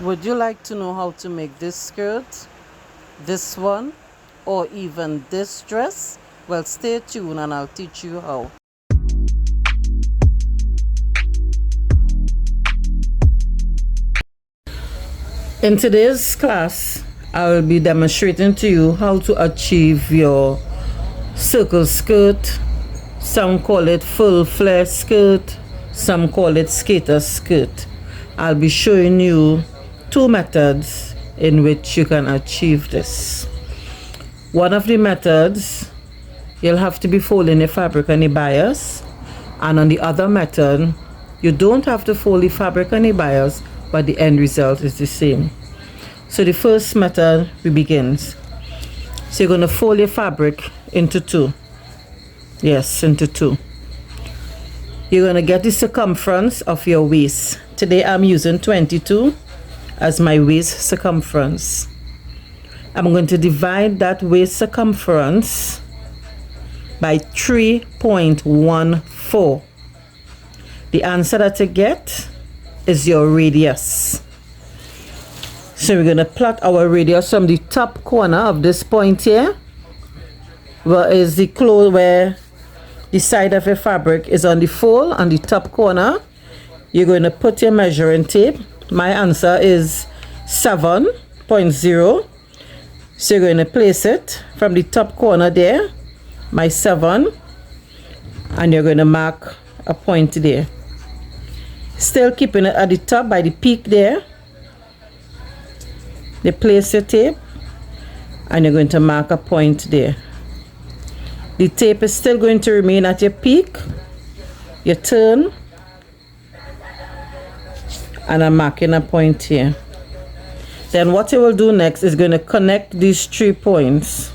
Would you like to know how to make this skirt, this one, or even this dress? Well, stay tuned and I'll teach you how. In today's class, I will be demonstrating to you how to achieve your circle skirt. Some call it full flare skirt, some call it skater skirt. I'll be showing you two methods in which you can achieve this. One of the methods, you'll have to be folding the fabric on the bias, and on the other method, you don't have to fold the fabric on the bias, but the end result is the same. So the first method, we begins. So you're going to fold your fabric into two. Yes, into two. You're going to get the circumference of your waist. Today I'm using 22 as my waist circumference. I'm going to divide that waist circumference by 3.14. The answer that you get is your radius. So we're going to plot our radius from the top corner of this point here, where is the clothes, where the side of your fabric is on the fold on the top corner. You're going to put your measuring tape. My answer is 7.0. So you're going to place it from the top corner there, my 7, and you're going to mark a point there. Still keeping it at the top by the peak there. You place your tape and you're going to mark a point there. The tape is still going to remain at your peak. You turn and I'm marking a point here. Then what you will do next is going to connect these 3 points.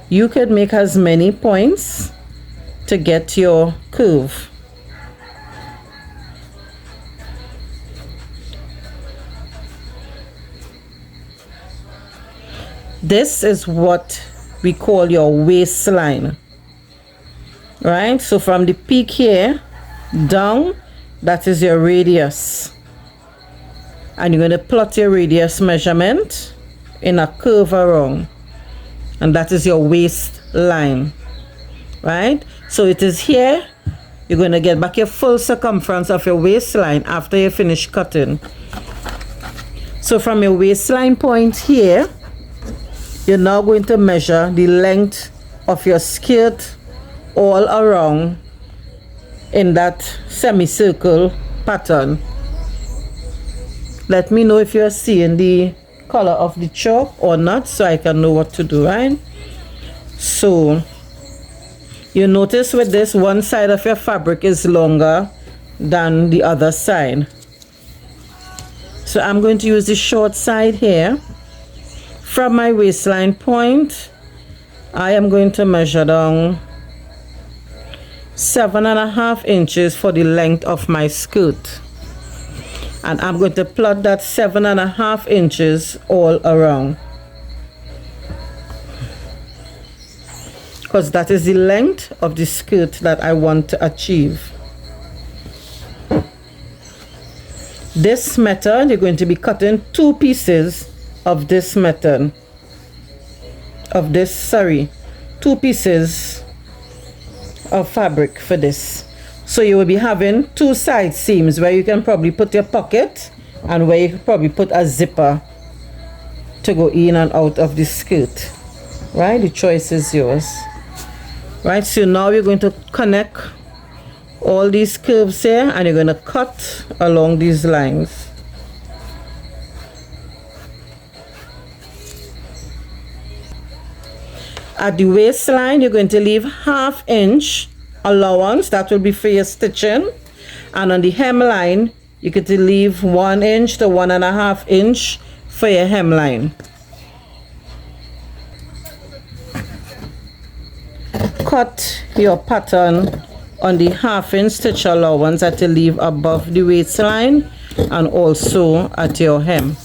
You could make as many points to get your curve. This is what we call your waistline, right? So from the peak here down, that is your radius, and you're going to plot your radius measurement in a curve around, and that is your waistline, right? So it is here. You're going to get back your full circumference of your waistline after you finish cutting. So from your waistline point here, you're now going to measure the length of your skirt all around in that semicircle pattern. Let me know if you're seeing the color of the chalk or not, so I can know what to do, right? So you notice with this, one side of your fabric is longer than the other side. So I'm going to use the short side here. From my waistline point, I am going to measure down 7.5 inches for the length of my skirt. And I'm going to plot that 7.5 inches all around, because that is the length of the skirt that I want to achieve. This method, you're going to be cutting 2 pieces of this method, of this, 2 pieces of fabric for this. So you will be having 2 side seams where you can probably put your pocket and where you can probably put a zipper to go in and out of the skirt, right? The choice is yours, right? So now you're going to connect all these curves here and you're going to cut along these lines. At the waistline, you're going to leave 1/2 inch allowance. That will be for your stitching. And on the hemline, you get to leave 1 inch to 1.5 inch for your hemline. Cut your pattern on the 1/2 inch stitch allowance that you leave above the waistline and also at your hem.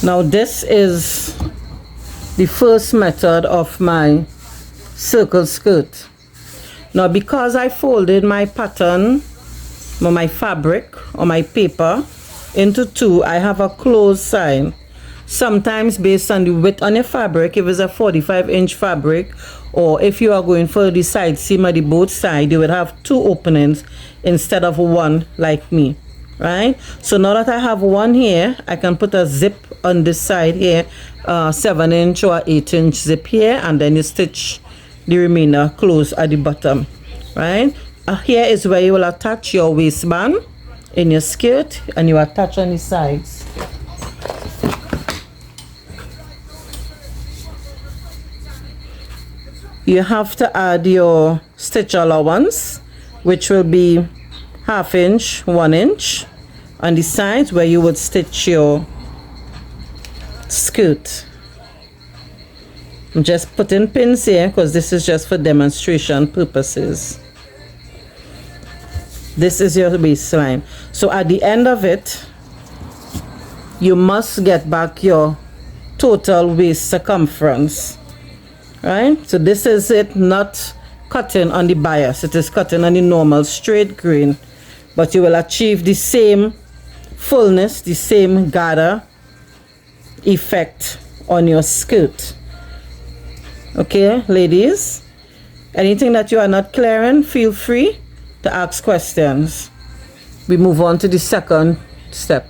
Now this is the first method of my circle skirt. Now because I folded my pattern or my fabric or my paper into two, I have a closed side. Sometimes based on the width on your fabric, if it's a 45-inch fabric, or if you are going for the side seam or the both side, you would have two openings instead of one like me, right? So now that I have one here, I can put a zip on this side here, 7-inch or 8-inch zip here, and then you stitch the remainder close at the bottom, right? Here is where you will attach your waistband in your skirt, and you attach on the sides. You have to add your stitch allowance, which will be 1/2 inch, 1 inch on the sides where you would stitch your skirt. I'm just putting pins here because this is just for demonstration purposes. This is your waistline. So at the end of it, you must get back your total waist circumference, right? So this is it, not cutting on the bias. It is cutting on the normal straight grain, but you will achieve the same fullness, the same gather effect on your skirt. Okay, ladies, anything that you are not clearing, feel free to ask questions. We move on to the second step.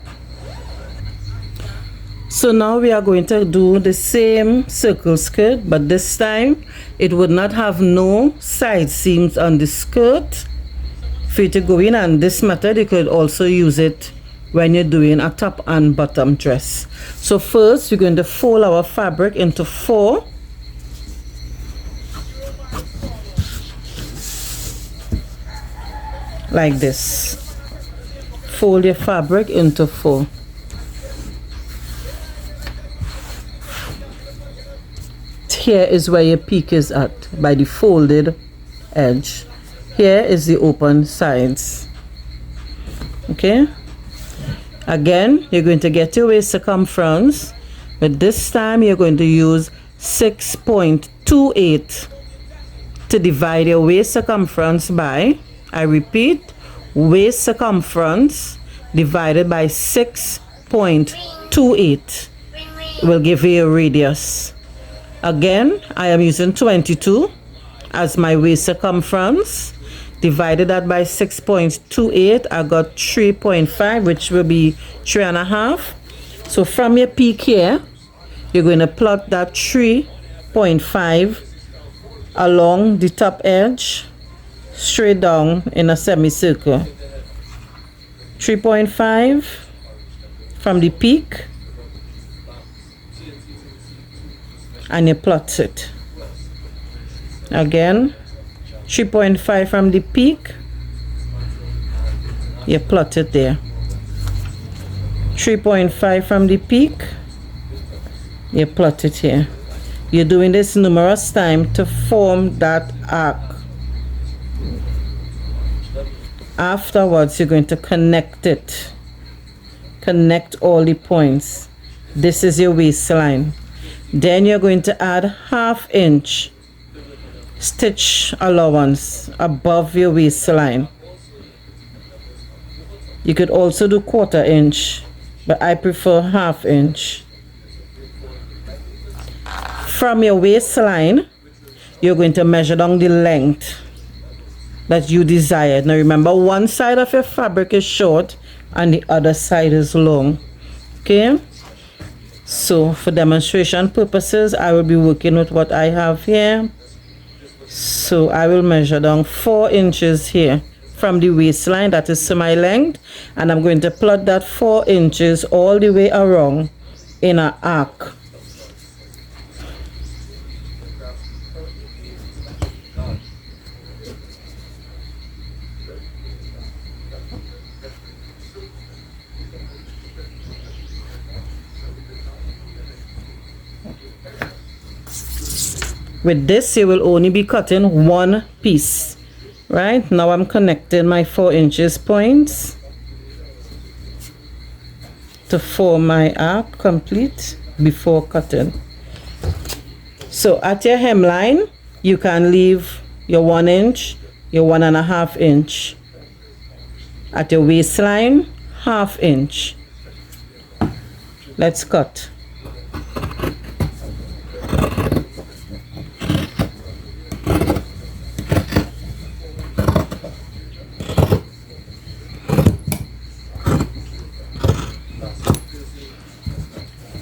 So now we are going to do the same circle skirt, but this time it would not have no side seams on the skirt for you to go in, and this method you could also use it when you're doing a top and bottom dress. So first we're going to fold our fabric into 4. Like this. Fold your fabric into 4. Here is where your peak is at, by the folded edge. Here is the open sides. Okay? Again, you're going to get your waist circumference, but this time you're going to use 6.28 to divide your waist circumference by, I repeat, waist circumference divided by 6.28 will give you a radius. Again, I am using 22 as my waist circumference. Divided that by 6.28, I got 3.5, which will be 3.5. So from your peak here, you're going to plot that 3.5 along the top edge, straight down in a semicircle. 3.5 from the peak, and you plot it. Again, 3.5 from the peak, you plot it there. 3.5 from the peak, you plot it here. You're doing this numerous times to form that arc. Afterwards, you're going to connect it. Connect all the points. This is your waistline. Then you're going to add 1/2 inch stitch allowance above your waistline. You could also do 1/4 inch, but I prefer 1/2 inch. From your waistline, you're going to measure down the length that you desire. Now remember, one side of your fabric is short and the other side is long. Okay? So for demonstration purposes, I will be working with what I have here. So I will measure down 4 inches here from the waistline, that is to my length, and I'm going to plot that 4 inches all the way around in an arc. With this, you will only be cutting one piece. Right? Now I'm connecting my 4 inches points. to form my arc complete before cutting. So at your hemline, you can leave your 1 inch, your 1.5 inch. At your waistline, 1/2 inch. Let's cut.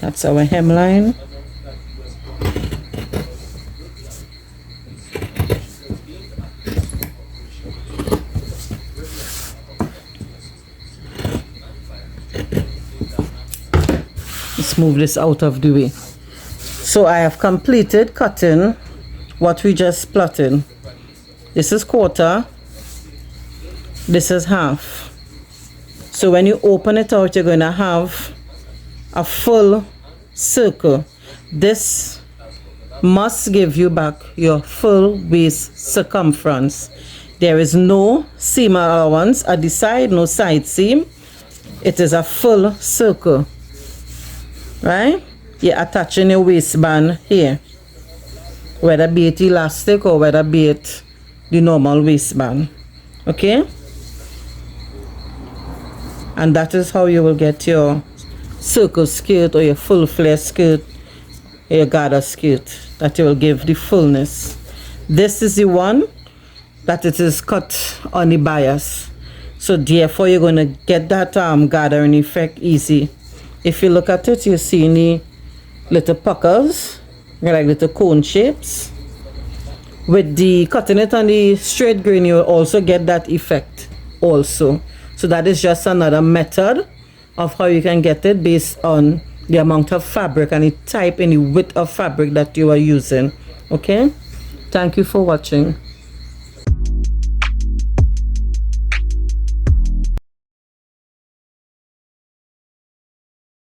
That's our hemline. Let's move this out of the way. So I have completed cutting what we just plotted. This is 1/4. This is 1/2. So when you open it out, you're going to have a full circle. This must give you back your full waist circumference. There is no seam allowance at the side, no side seam. It is a full circle, right? You're attaching your waistband here, whether be it elastic or whether be it the normal waistband, okay? And that is how you will get your circle skirt or your full flare skirt, or your garter skirt, that you will give the fullness. This is the one that it is cut on the bias, so therefore you're going to get that gathering effect easy. If you look at it, you see the little puckers, like little cone shapes. With the cutting it on the straight grain, you will also get that effect also. So that is just another method of how you can get it based on the amount of fabric and the type and the width of fabric that you are using. Okay, thank you for watching.